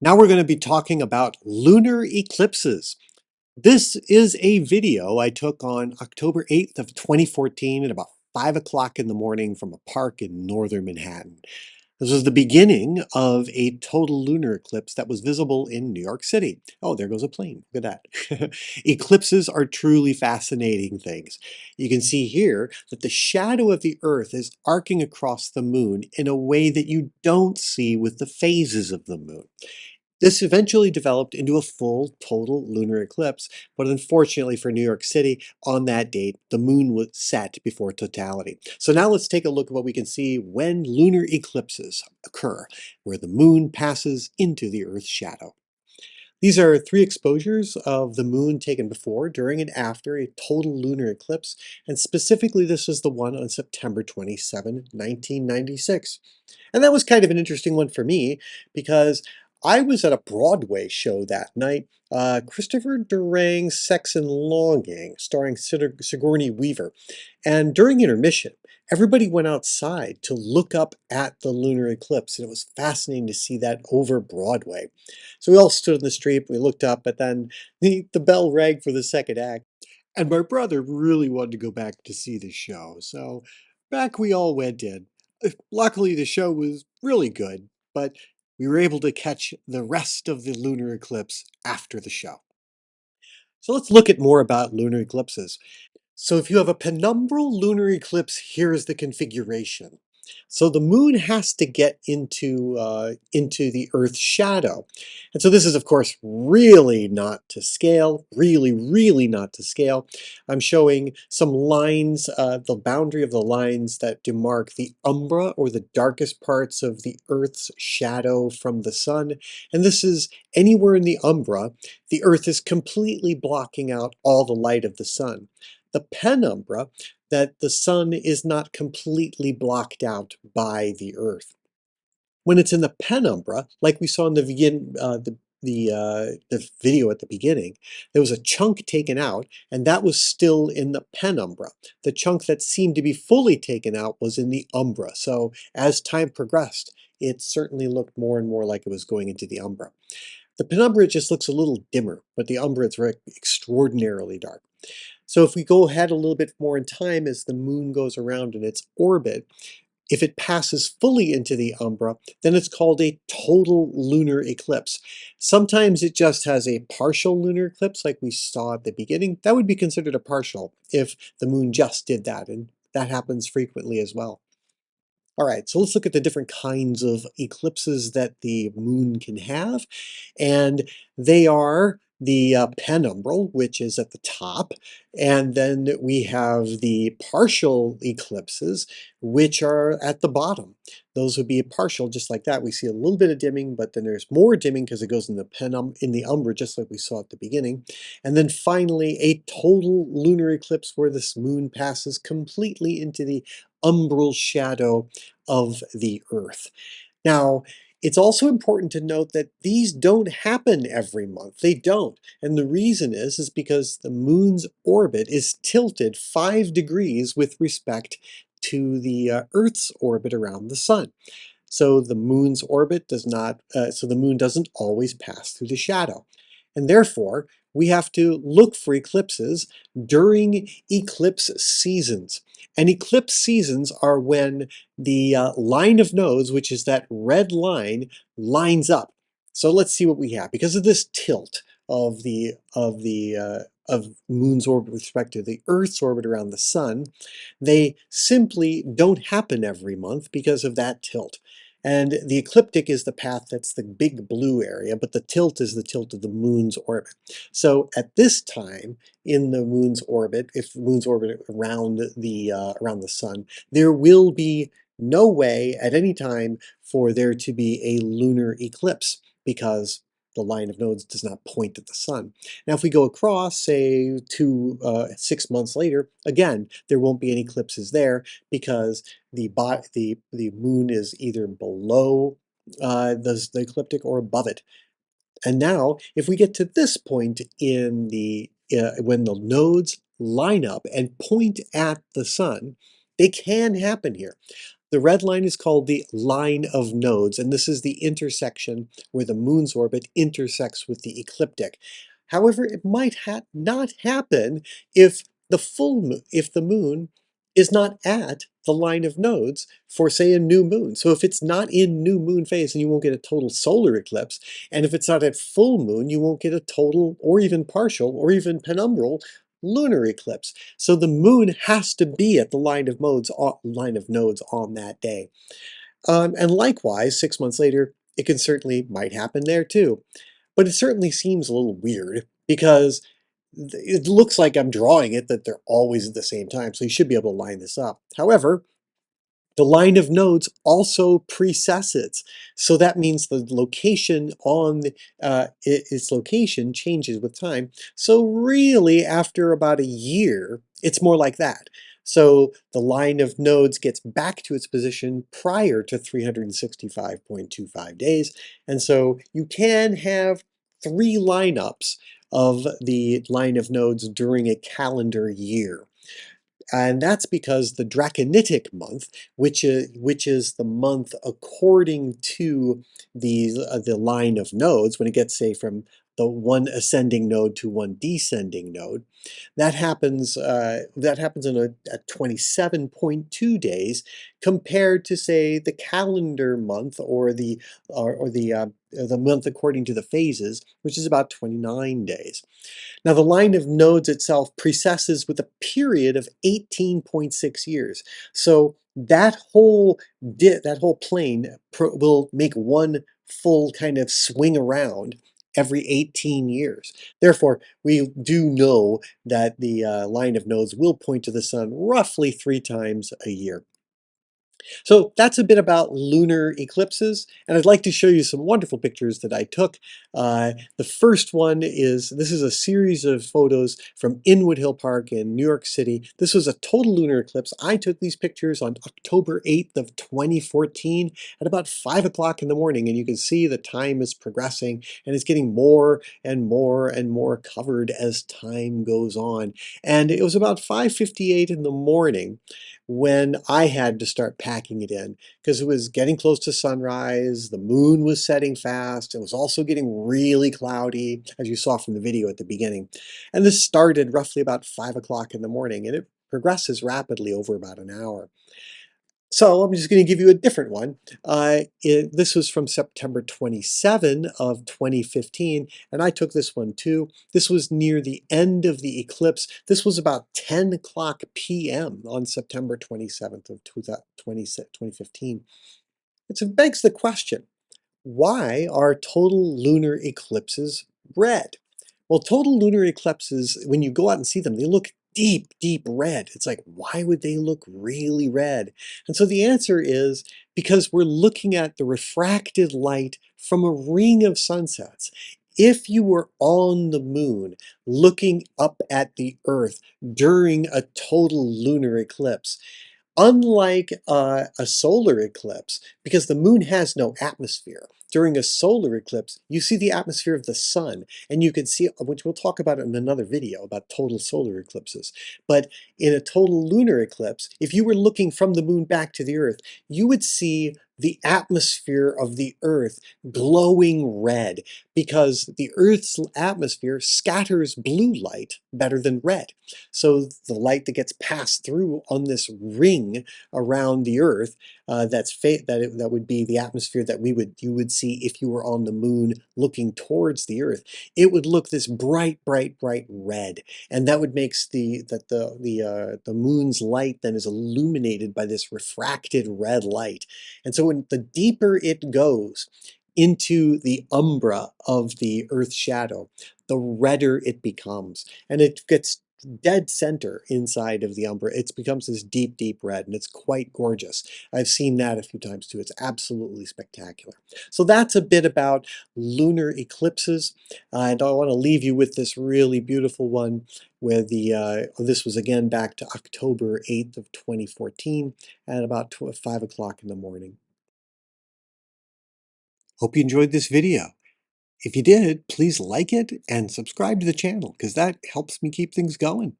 Now we're going to be talking about lunar eclipses. This is a video I took on October 8th of 2014 at about 5 o'clock in the morning from a park in northern Manhattan. This was the beginning of a total lunar eclipse that was visible in New York City. Oh, there goes a plane. Look at that. Eclipses are truly fascinating things. You can see here that the shadow of the Earth is arcing across the moon in a way that you don't see with the phases of the moon. This eventually developed into a full total lunar eclipse, but unfortunately for New York City, on that date, the moon was set before totality. So now let's take a look at what we can see when lunar eclipses occur, where the moon passes into the Earth's shadow. These are three exposures of the moon taken before, during, and after a total lunar eclipse, and specifically this is the one on September 27, 1996. And that was kind of an interesting one for me because I was at a Broadway show that night, Christopher Durang's Sex and Longing, starring Sigourney Weaver. And during intermission, everybody went outside to look up at the lunar eclipse, and it was fascinating to see that over Broadway. So we all stood in the street, we looked up, but then the bell rang for the second act. And my brother really wanted to go back to see the show, so back we all went in. Luckily, the show was really good, but we were able to catch the rest of the lunar eclipse after the show. So let's look at more about lunar eclipses. So if you have a penumbral lunar eclipse, here's the configuration. So the moon has to get into the Earth's shadow. And so this is, of course, really not to scale, really not to scale. I'm showing some lines, the boundary of the lines that demark the umbra, or the darkest parts of the Earth's shadow from the sun. And this is anywhere in the umbra, the Earth is completely blocking out all the light of the sun. The penumbra, that the sun is not completely blocked out by the Earth. When it's in the penumbra, like we saw in the video at the beginning, there was a chunk taken out, and that was still in the penumbra. The chunk that seemed to be fully taken out was in the umbra. So as time progressed, it certainly looked more and more like it was going into the umbra. The penumbra just looks a little dimmer, but the umbra is very extraordinarily dark. So if we go ahead a little bit more in time as the moon goes around in its orbit, if it passes fully into the umbra, then it's called a total lunar eclipse. Sometimes it just has a partial lunar eclipse like we saw at the beginning. That would be considered a partial if the moon just did that, and that happens frequently as well. All right, so let's look at the different kinds of eclipses that the moon can have. And they are the penumbral, which is at the top. And then we have the partial eclipses, which are at the bottom. Those would be partial, just like that. We see a little bit of dimming, but then there's more dimming because it goes in the umbra, just like we saw at the beginning. And then finally, a total lunar eclipse where this moon passes completely into the umbral shadow of the Earth. Now, it's also important to note that these don't happen every month. They don't. And the reason is because the moon's orbit is tilted 5 degrees with respect to the Earth's orbit around the sun. So the moon's orbit does not, so the moon doesn't always pass through the shadow. And therefore, we have to look for eclipses during eclipse seasons. And eclipse seasons are when the line of nodes, which is that red line, lines up. So let's see what we have. Because of this tilt of moon's orbit with respect to the Earth's orbit around the sun, they simply don't happen every month because of that tilt. And the ecliptic is the path that's the big blue area, but the tilt is the tilt of the moon's orbit. So at this time in the moon's orbit, if the moon's orbit around the sun, there will be no way at any time for there to be a lunar eclipse because the line of nodes does not point at the sun. Now, if we go across, say, to 6 months later, again, there won't be any eclipses there because the moon is either below the ecliptic or above it. And now, if we get to this point in when the nodes line up and point at the sun, they can happen here. The red line is called the line of nodes, and this is the intersection where the moon's orbit intersects with the ecliptic. However, it might not happen if if the moon is not at the line of nodes for, say, a new moon. So if it's not in new moon phase, then you won't get a total solar eclipse. And if it's not at full moon, you won't get a total or even partial or even penumbral lunar eclipse. So the moon has to be at the line of nodes on that day. And likewise, 6 months later, it can certainly might happen there too. But it certainly seems a little weird because it looks like I'm drawing it that they're always at the same time. So you should be able to line this up. However, the line of nodes also precesses. So that means the location on its location changes with time. So really, after about a year, it's more like that. So the line of nodes gets back to its position prior to 365.25 days. And so you can have three lineups of the line of nodes during a calendar year. And that's because the draconitic month, which is the month according to the line of nodes, when it gets, say, from the one ascending node to one descending node, that happens in at 27.2 days, compared to, say, the calendar month or the month according to the phases, which is about 29 days. Now, the line of nodes itself precesses with a period of 18.6 years. So that whole plane will make one full kind of swing around every 18 years. Therefore, we do know that the line of nodes will point to the sun roughly 3 times a year. So that's a bit about lunar eclipses, and I'd like to show you some wonderful pictures that I took. The first one this is a series of photos from Inwood Hill Park in New York City. This was a total lunar eclipse. I took these pictures on October 8th of 2014 at about 5 o'clock in the morning, and you can see the time is progressing, and it's getting more and more and more covered as time goes on. And it was about 5:58 in the morning when I had to start packing it in, because it was getting close to sunrise, the moon was setting fast, it was also getting really cloudy, as you saw from the video at the beginning. And this started roughly about 5 o'clock in the morning, and it progresses rapidly over about an hour. So I'm just going to give you a different one. This was from September 27 of 2015, and I took this one too. This was near the end of the eclipse. This was about 10 o'clock p.m. on September 27th of 2015. It begs the question, why are total lunar eclipses red? Well, total lunar eclipses, when you go out and see them, they look deep, deep red. It's like, why would they look really red? And so the answer is because we're looking at the refracted light from a ring of sunsets. If you were on the moon looking up at the Earth during a total lunar eclipse, unlike a solar eclipse, because the moon has no atmosphere, during a solar eclipse, you see the atmosphere of the sun, and you can see, which we'll talk about in another video about total solar eclipses. But in a total lunar eclipse, if you were looking from the moon back to the Earth, you would see the atmosphere of the Earth glowing red, because the Earth's atmosphere scatters blue light better than red. So the light that gets passed through on this ring around the Earth, that would be the atmosphere that you would see if you were on the moon looking towards the Earth. It would look this bright, bright, bright red, and that would makes the moon's light then is illuminated by this refracted red light. And so when the deeper it goes into the umbra of the Earth's shadow, the redder it becomes, and it gets dead center inside of the umbra. It becomes this deep, deep red, and it's quite gorgeous. I've seen that a few times too. It's absolutely spectacular. So that's a bit about lunar eclipses. And I want to leave you with this really beautiful one where this was again back to October 8th of 2014 at about 5 o'clock in the morning. Hope you enjoyed this video. If you did, please like it and subscribe to the channel, because that helps me keep things going.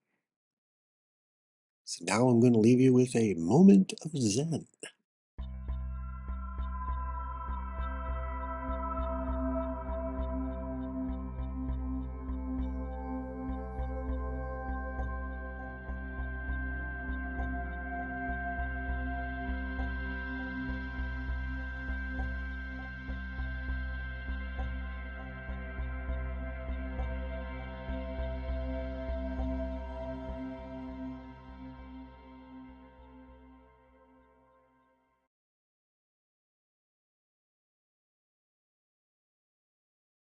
So now I'm going to leave you with a moment of Zen.